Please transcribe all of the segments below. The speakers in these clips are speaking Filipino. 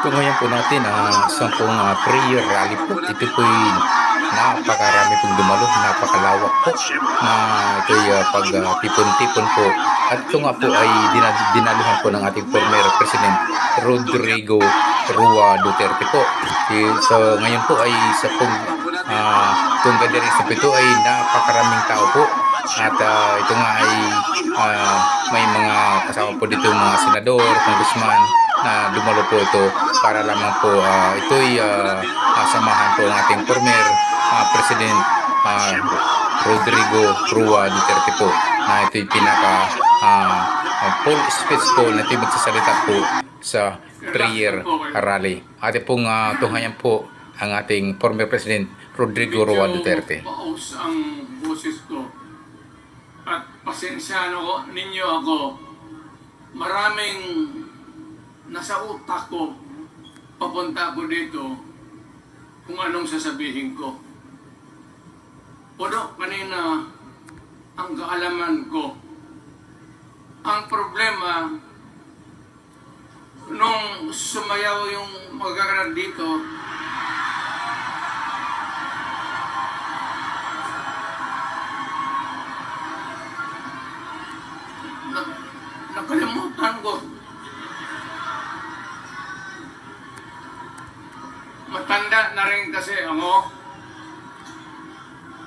Tunghayan po natin ang isang pong prayer rally po. Ito po'y napakarami pong dumalo, napakalawak po na ito'y pagtipon-tipon po. At ito nga po ay dinaluhan po ng ating former President Rodrigo Rua Duterte po. So ngayon po ay sa pong itong gathering po ito ay napakaraming tao po. At ito nga ay may mga kasama po dito mga senador, congressman na dumalo po ito para lamang po ito'y samahan po ng ating former President Rodrigo Rua Duterte po na ito'y pinaka full speech po na ito'y magsasalita po sa prayer rally. Ate pong tunghayan po ang ating former President Rodrigo Rua Duterte. Paus ang boses ko at pasensyano ninyo ako. Maraming nasa utak ko papunta ako dito kung anong sasabihin ko. Puno kanina ang kaalaman ko. Ang problema, nung sumayaw yung magkakaroon dito, nakalimutan ko. Matanda na rin kasi ako.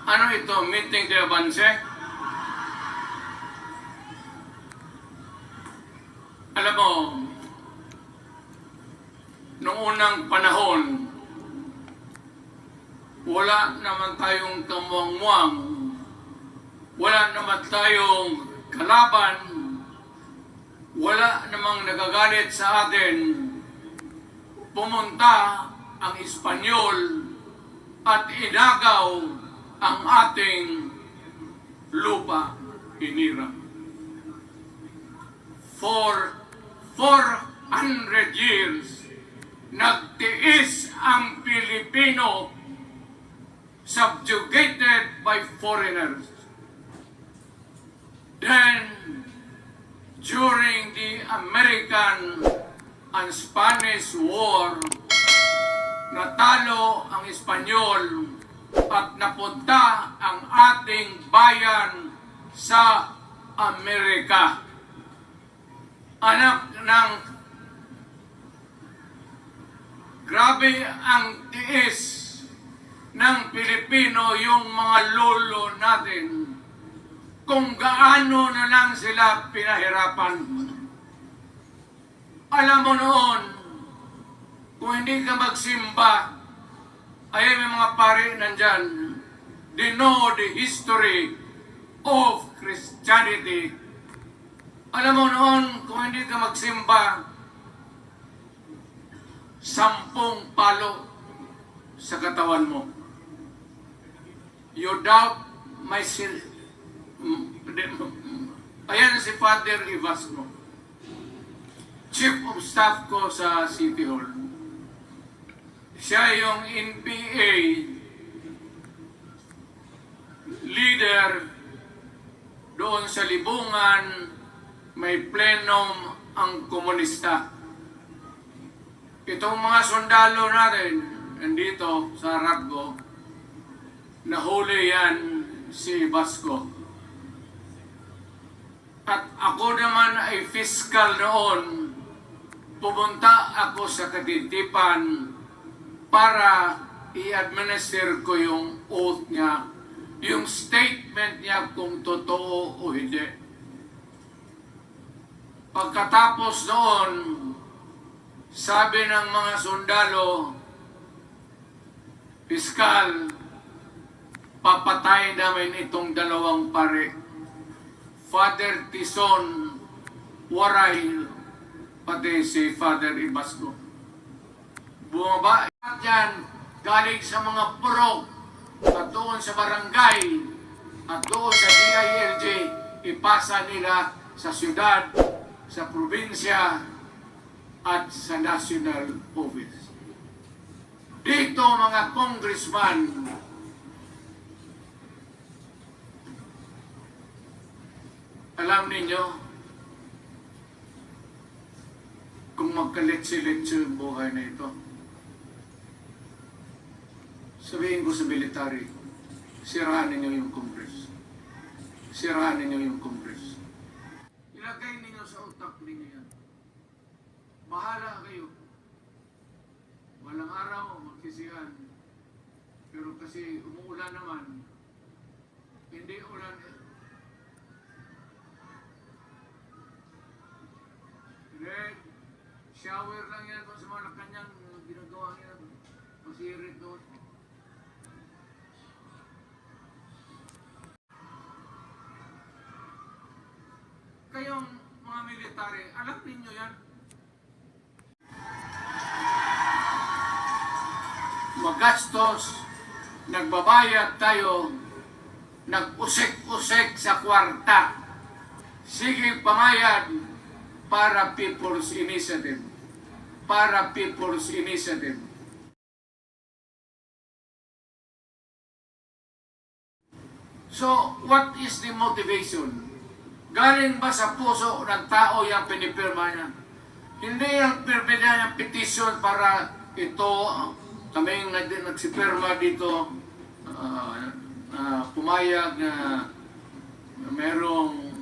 Ano ito? Meeting de avance? Alam mo, noong unang panahon, wala naman tayong kamuang-muang, wala naman tayong kalaban, wala namang nagagalit sa atin. Pumunta ang Espanyol at inagaw ang ating lupa, hinira. For 400 years, nagtiis ang Pilipino, subjugated by foreigners. Then, during the American and Spanish War, natalo ang Espanyol at napunta ang ating bayan sa Amerika. Anak ng grabe ang tiis ng Pilipino, yung mga lolo natin, kung gaano na lang sila pinahirapan. Alam mo noon, kung hindi ka magsimba, ay may mga pare nandyan, they know the history of Christianity. Alam mo noon, kung hindi ka magsimba, 10 palo sa katawan mo. You doubt my sin. Ayan si Father Ivasco, Chief of Staff ko sa City Hall. Siya yung NPA leader doon sa Libungan, may plenum ang komunista. Itong mga sundalo natin, nandito sa Aragbo, nahuli yan si Vasco. At ako naman ay fiscal noon, pumunta ako sa Katintipan para i-administer ko yung oath niya, yung statement niya kung totoo o hindi. Pagkatapos noon, sabi ng mga sundalo, piskal, papatay namin itong 2 pare. Father Tison, Waray, pati si Father Ibasco. Bumaba yan, galing sa mga purok, at doon sa barangay, at doon sa DILG, ipasa nila sa syudad, sa probinsya, at sa national office. Dito mga congressman, alam ninyo, kung magkaletse-letse yung buhay na ito. Sabihin ko sa military, siraan ninyo yung Congress. Siraan ninyo yung Congress. Ilagay ninyo sa utak ninyo yan. Bahala kayo. Walang araw, magsisihan. Pero kasi umuulan naman, hindi ulan. Red, shower lang yan kung sa mga kanyang ginagawa niya. Masirit doon. Kayong mga military, alam ninyo yan? Magastos, nagbabayad tayo, nag-usek-usek sa kwarta. Sige pamayad para People's Initiative. Para People's Initiative. So, what is the motivation? Galing ba sa puso ng tao yung pinipirma niya? Hindi yung pirma niya yung petition para ito, kaming nagsipirma dito, pumayag na merong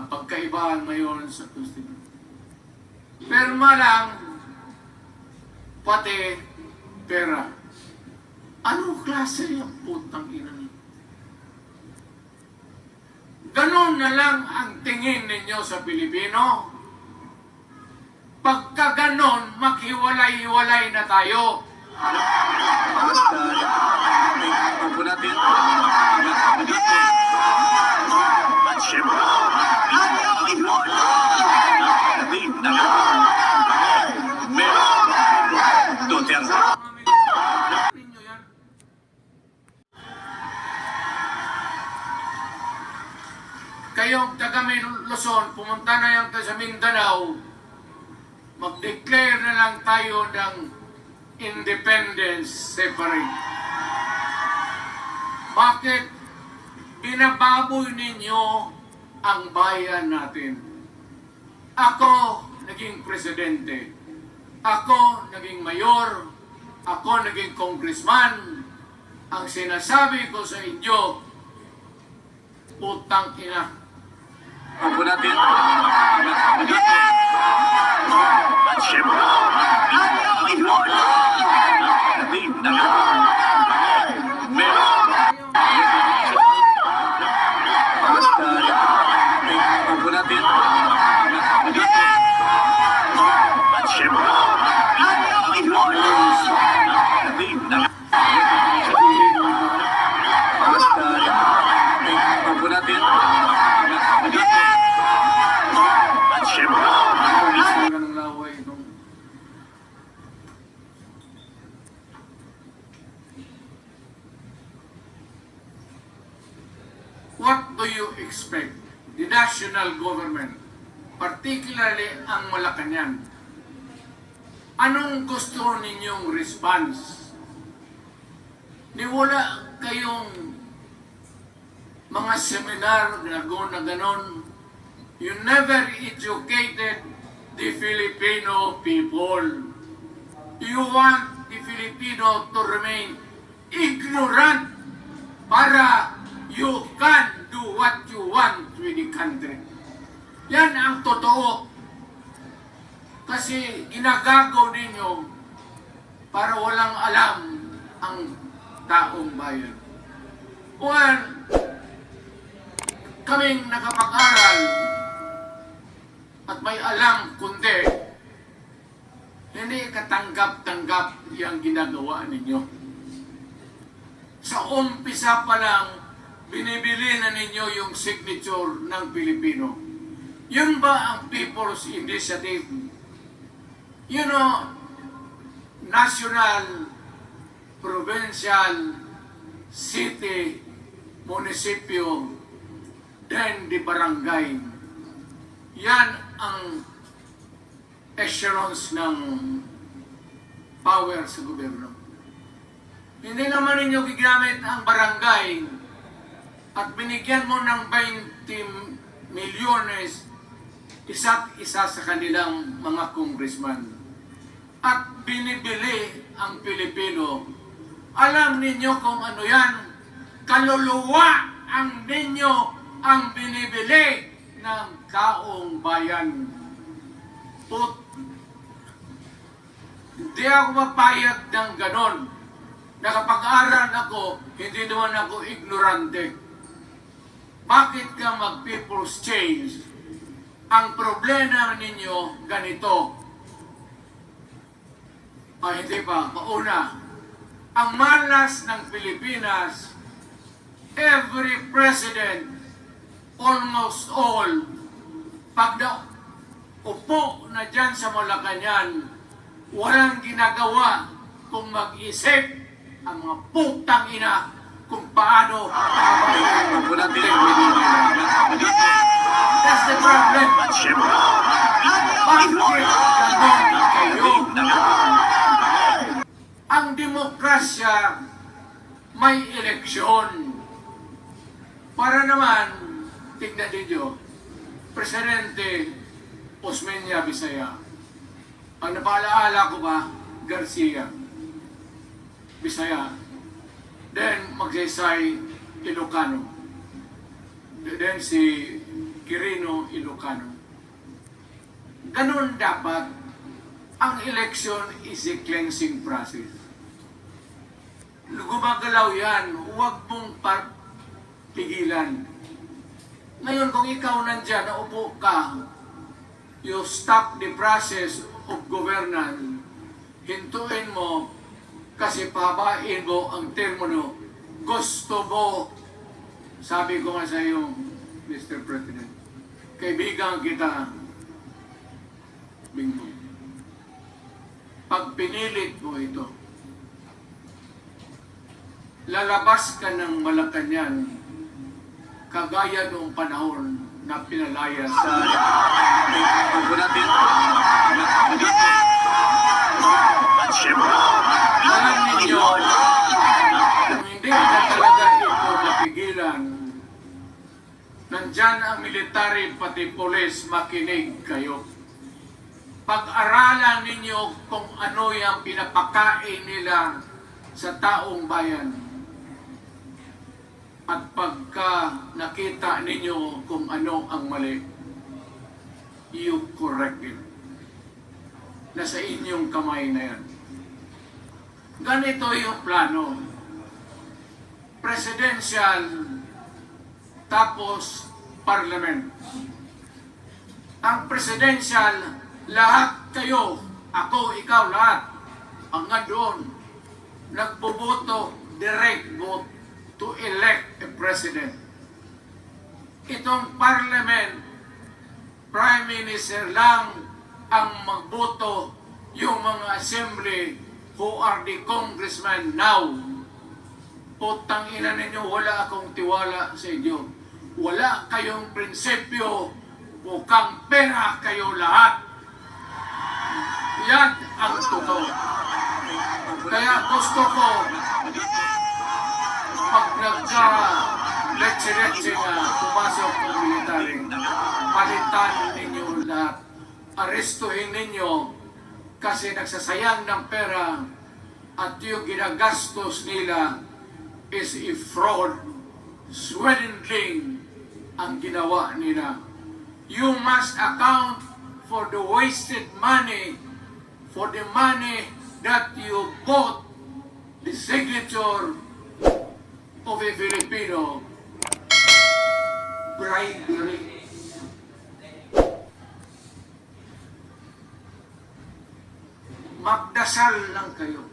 pagkaibaan ngayon sa Constitution. Pirma lang, pati pera. Anong klase yung putang ina niyo? Ganon na lang ang tingin ninyo sa Pilipino. Pagka ganon, maghiwalay-hiwalay na tayo. Ninyo yan. Kayong taga Luzon, pumunta na yan sa Mindanao, mag-declare na lang tayo ng independence separate. Bakit binababoy ninyo ang bayan natin? Ako naging presidente, ako naging mayor, ako naging congressman. Ang sinasabi ko sa inyo, putang ina. Opo natin. Siyempre, opo natin. Opo natin. Ng laway nung what do you expect the national government, particularly ang Malacanang, anong gusto ninyong response? Di wala kayong mga seminar na ganon. You never educated the Filipino people. You want the Filipino to remain ignorant para you can do what you want with the country. Yan ang totoo. Kasi ginagago ninyo para walang alam ang taong bayan. Well, kaming nakapag-aral at may alam kundi hindi katanggap-tanggap yung ginagawa ninyo. Sa umpisa pa lang, binibili na ninyo yung signature ng Pilipino. Yun ba ang People's Initiative? You know, national, provincial, city, munisipyo, then the barangay. Yan ang echelons ng power sa gobyerno. Hindi naman ninyo gigamit ang barangay at binigyan mo ng 20 milyones isa't isa sa kanilang mga congressman. At binibili ang Pilipino. Alam ninyo kung ano yan? Kaluluwa ang ninyo ang binibili ng taong bayan. Hindi ako mapayag ng ganon. Nakapag-aral ako, hindi naman ako ignorante. Bakit ka mag-people's change? Ang problema ninyo ganito. Hindi pa, mauna. Ang malas ng Pilipinas, every president, almost all, pag upo na dyan sa Malacanang, walang ginagawa kung mag-isip ang mga putang ina kung paano That's the problem. Bakit ganon kayo? Ang demokrasya may eleksyon. Para naman, tignan ninyo, Presidente Osmeña Bisaya. Ang napalaala ko ba, Garcia Bisaya. Then, Magsaysay Ilocano. Then, si Quirino Ilocano. Ganun dapat. Ang election is a cleansing process. Gumagalaw yan, huwag mong pigilan. Ngayon, kung ikaw nandyan, naupo ka, you stop the process of governance, hintuin mo, kasi pabain mo ang termino, gusto mo, sabi ko nga sa iyo, Mr. President, kaibigan kita, bingo. Pag pinilit mo ito, lalabas ka ng Malacanang kagaya noong panahon na pinalaya sa alam ninyo, kung hindi na talaga ito napigilan, nandyan ang military pati polis, makinig kayo. Pag-aralan ninyo kung ano yung pinapakain nila sa taong bayan. At pagka nakita ninyo kung ano ang mali, you correct it. Nasa inyong kamay na yan. Ganito yung plano. Presidential, tapos parliament. Ang presidential, lahat kayo, ako, ikaw, lahat, hanggang doon, nagboboto, direct vote to elect a president. Itong parliament, prime minister lang ang magboto, yung mga assembly who are the congressmen now. Putang ina ninyo, wala akong tiwala sa inyo. Wala kayong prinsipyo, mukhang pera kayo lahat. Yan ang totoo. Kaya gusto ko, pag nagka-letse-letse na pumasok ng military, palitan ninyo lahat. Arestuhin ninyo kasi nagsasayang ng pera at yung ginagastos nila is a fraud, swindling ang ginawa nila. You must account for the wasted money, for the money that you bought the signature of a Filipino bribery. Magdasal lang kayo.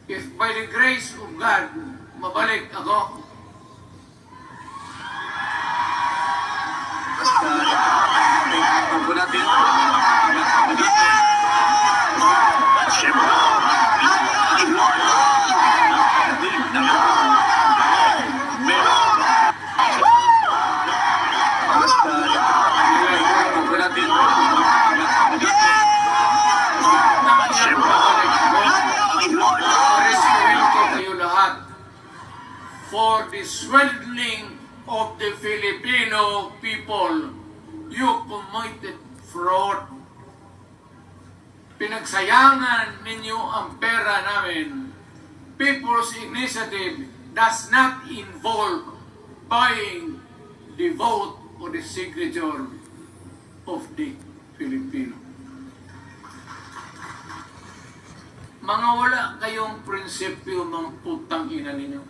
If by the grace of God, mabalik ako, for the swindling of the Filipino people, you committed fraud. Pinagsayangan ninyo ang pera namin. People's Initiative does not involve buying the vote or the signature of the Filipino. Mga wala kayong prinsipyo ng putang ina ninyo.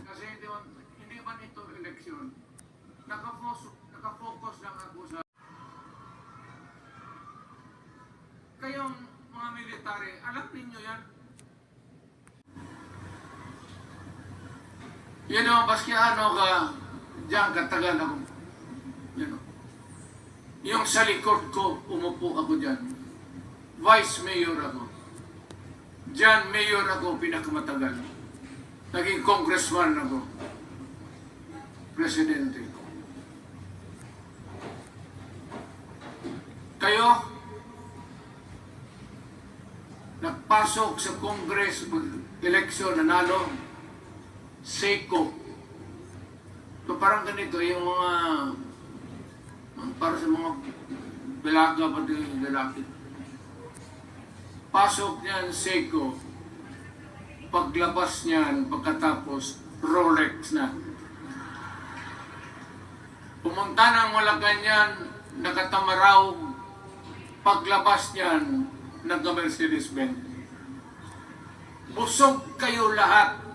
Kasi hindi man ito eleksyon. Nakafocus lang ako sa kayong mga military. Alam ninyo yan? Yan o, baski ano ka, diyan katagal ako. Yan o. Yung sa likod ko, umupo ako dyan. Vice Mayor ako. Diyan, Mayor ako, pinakamatagal. Naging congressman ako. Presidente. Kayo, nagpasok sa Congress, election, nanalo, Seiko. So parang ganito, yung mga, para sa mga dalaga, pati yung lalaki. Pasok niyan, Seiko. Paglabas niyan, pagkatapos, Rolex na. Pumunta ng Malacanang, nakatamaraw. Paglabas niyan, nagka-Mercedes-Benz. Busog kayo lahat.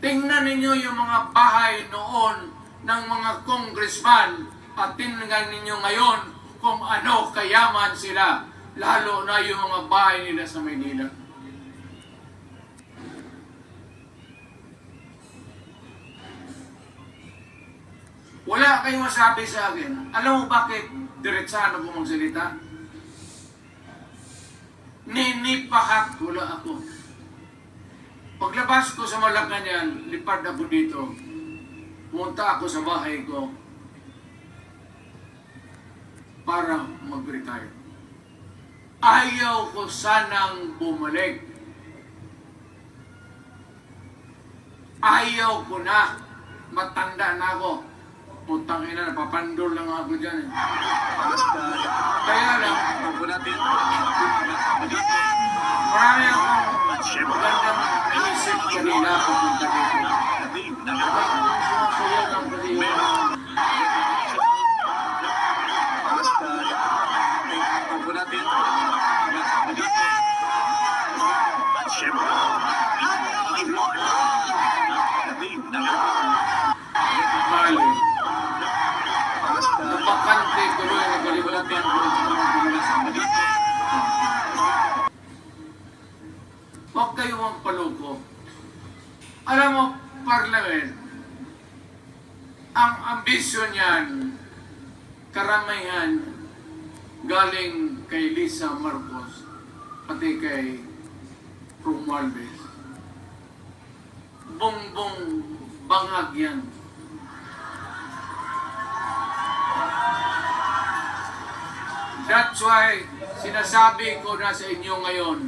Tingnan ninyo yung mga bahay noon ng mga congressman at tingnan ninyo ngayon kung ano kayaman sila, lalo na yung mga bahay nila sa Maynila. Wala kayong masabi sa akin. Alam mo bakit diretsahan ako magsalita? Ninipahat, wala ako. Paglabas ko sa Malacanang, lipad ako dito. Pumunta ako sa bahay ko para mag-retire. Ayaw ko sanang bumalik. Ayaw ko na. Matanda na ako. Putang ina, napapandol lang ako dyan. Kaya lang, marami akong magandang naisip kanina papunta dito. Sumasayaw lang kasi yung mali. Napakante tuloy, nagkalimutan ko. Huwag kayo magpaloko. Alam mo, Parliament, ang ambisyon niyan, karamihan, galing kay Lisa Marcos, pati kay Romualdez. Bongbong bangag yan. That's why sinasabi ko na sa inyo ngayon,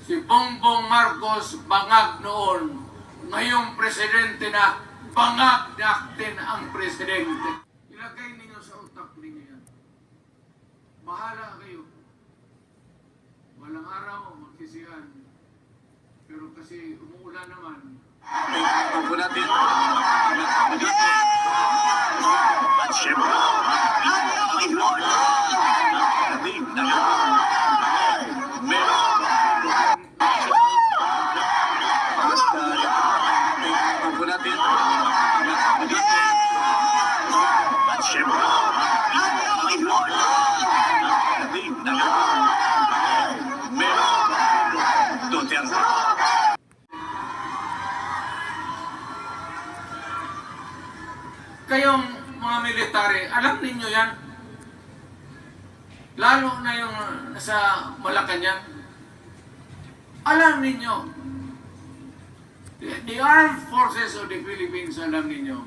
si Bongbong Marcos bangag noon, ngayong presidente na, bangag natin ang presidente. Ilagay ninyo sa utak ninyo yan. Bahala kayo. Walang araw, magsisihan. Pero kasi umuulan naman. Pagpo natin. At syempre, Kayong mga military, alam ninyo yan? Lalo na yung nasa Malacanang. Alam ninyo, the armed forces of the Philippines, alam ninyo,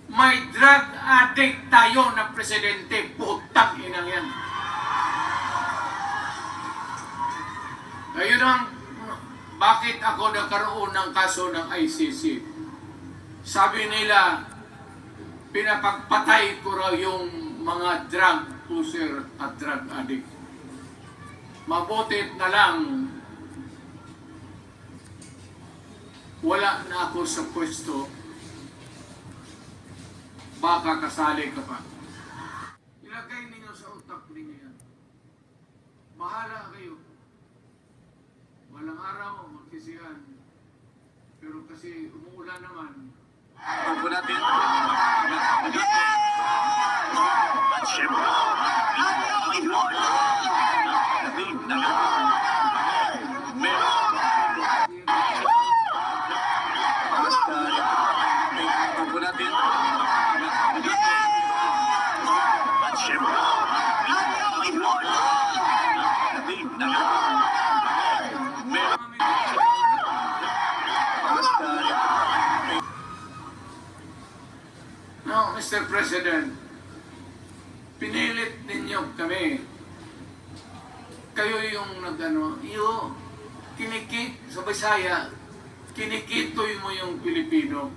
may drug addict tayo na presidente, putang inang yan. Ayun ang bakit ako nagkaroon ng kaso ng ICC. Sabi nila, pinapagpatay ko raw yung mga drug user at drug addict. Mabutit na lang, wala na ako sa pwesto, baka kasali ka pa. Ilagay ninyo sa utak ninyo yan. Bahala kayo. Walang araw, magsisihan. Pero kasi umuulan naman, Tubo natin. At syempre, Panginoon. Tubo natin. At syempre, Panginoon. no, Mr. President, pinilit ninyo kami. Kayo yung kinikit sa Bisaya, kinikitoy mo yung Pilipino.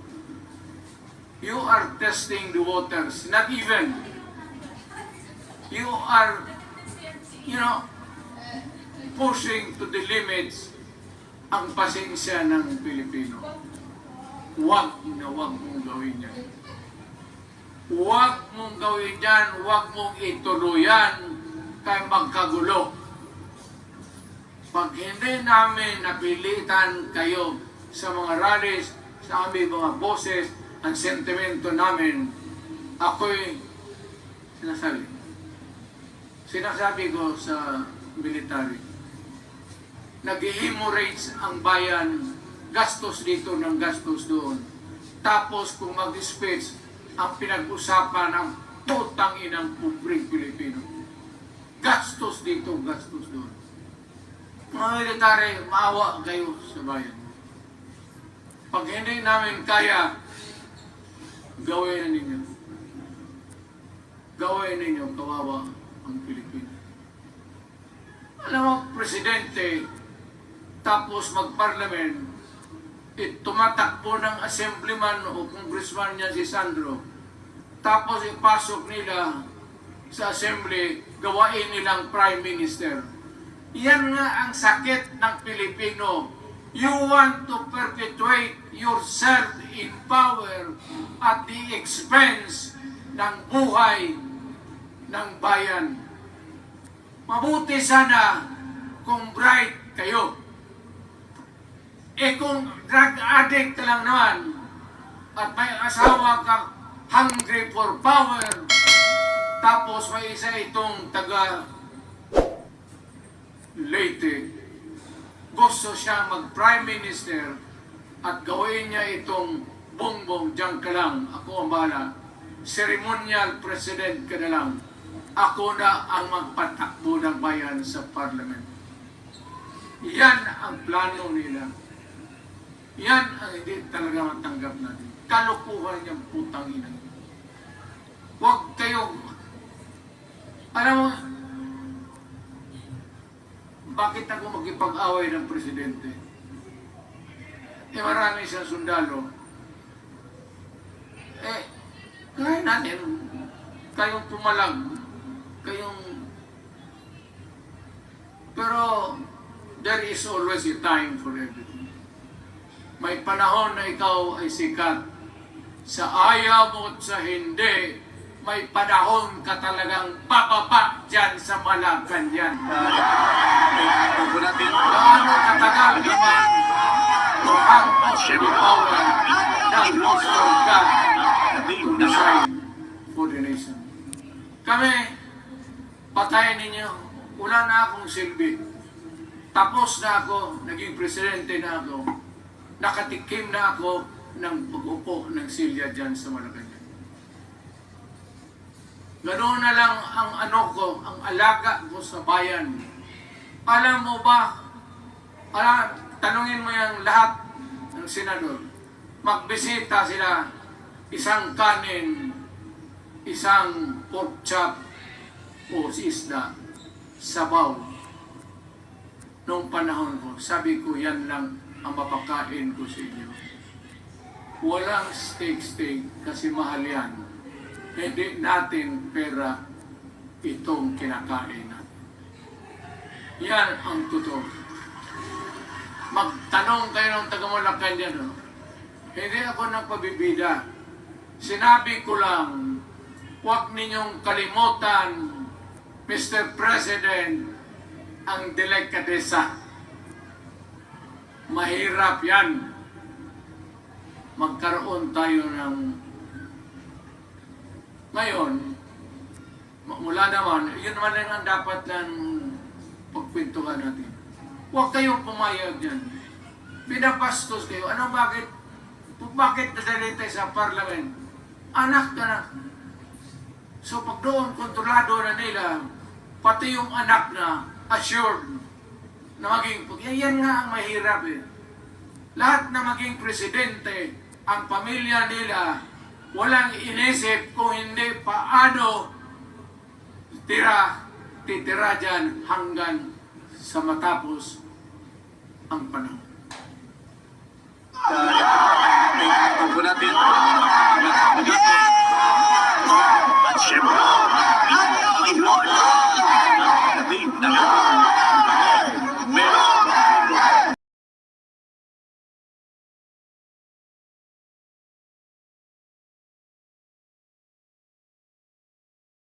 You are testing the waters, not even. You are, pushing to the limits ang pasensya ng Pilipino. Huwag mong gawin yan. Huwag mong gawin yan, huwag mong ituluyan kay magkagulo. Pag hindi namin napilitan kayo sa mga rallies, sa aming mga boses, ang sentimento namin, ako'y sinasabi ko sa military, nag-hemorrhage ang bayan, gastos dito ng gastos doon. Tapos kung mag-speech, ang pinag-usapan ng putang inang pubring Pilipino. Gastos dito, gastos doon. Mga military, maawa kayo sa bayan. Pag hindi namin kaya, gawin ninyo. Gawin ninyo, kawawa ang Pilipino. Alam mo, Presidente, tapos mag-parliament, tumatakbo ng assemblyman o congressman niya si Sandro, tapos ipasok nila sa assembly, gawain nilang prime minister. Yan nga ang sakit ng Pilipino. You want to perpetuate yourself in power at the expense ng buhay ng bayan. Mabuti sana kung bright kayo. Kung drug addict ka lang naman at may asawa kang hungry for power, tapos may isa itong taga Leyte, gusto siya mag-prime minister at gawin niya itong bongbong, diyan ka lang, ako ang bahala. Ceremonial president ka na lang. Ako na ang magpatakbo ng bayan sa parliament. Yan ang plano nila. Yan ang hindi talaga matanggap natin. Kalukuhan niyang putang ina. Huwag kayo. Alam mo, bakit ako magkipag-away ng presidente? Marami siyang sundalo. Kaya natin, kayong pumalag, pero there is always a time for everything. May panahon na ikaw ay sikat. Sa ayaw mo at sa hindi, may panahon ka talagang bababa dyan sa Malacanang. Tubo natin. Gaano katagal naman to hang on the power ng gusto ka to decide for the nation. Kami, patayin ninyo, wala na akong silbi. Tapos na ako, naging presidente na ako, nakatikim na ako ng pag-upo ng silya dyan sa Malacanang. Ganoon na lang ang ang alaga ko sa bayan. Alam mo ba, tanungin mo yung lahat ng senador. Magbisita sila, isang kanin, isang pork chop, o isda, sabaw. Noong panahon ko, sabi ko yan lang ang mapakain ko sa inyo. walang steak kasi mahal yan. Hindi natin pera itong kinakain natin. Yan ang totoo. Magtanong kayo ng taga-Malacan dyan. No? Hindi ako nagpabibida. Sinabi ko lang, huwag ninyong kalimutan, Mr. President, ang delikadesa. Mahirap yan. Magkaroon tayo ng... Ngayon, mula naman, yun naman lang ang dapat lang pagkwentuhan natin. Huwag kayong pumayag yan. Pinapastos kayo. Ano bakit? Bakit nadali tayo sa parliament? Anak ka na. So pag doon, kontrolado na nila, pati yung anak na assured na maging... Yan nga ang mahirap eh. Lahat na maging presidente, ang pamilya nila, walang inisip kung hindi paano titira dyan hanggang sa matapos ang panahon.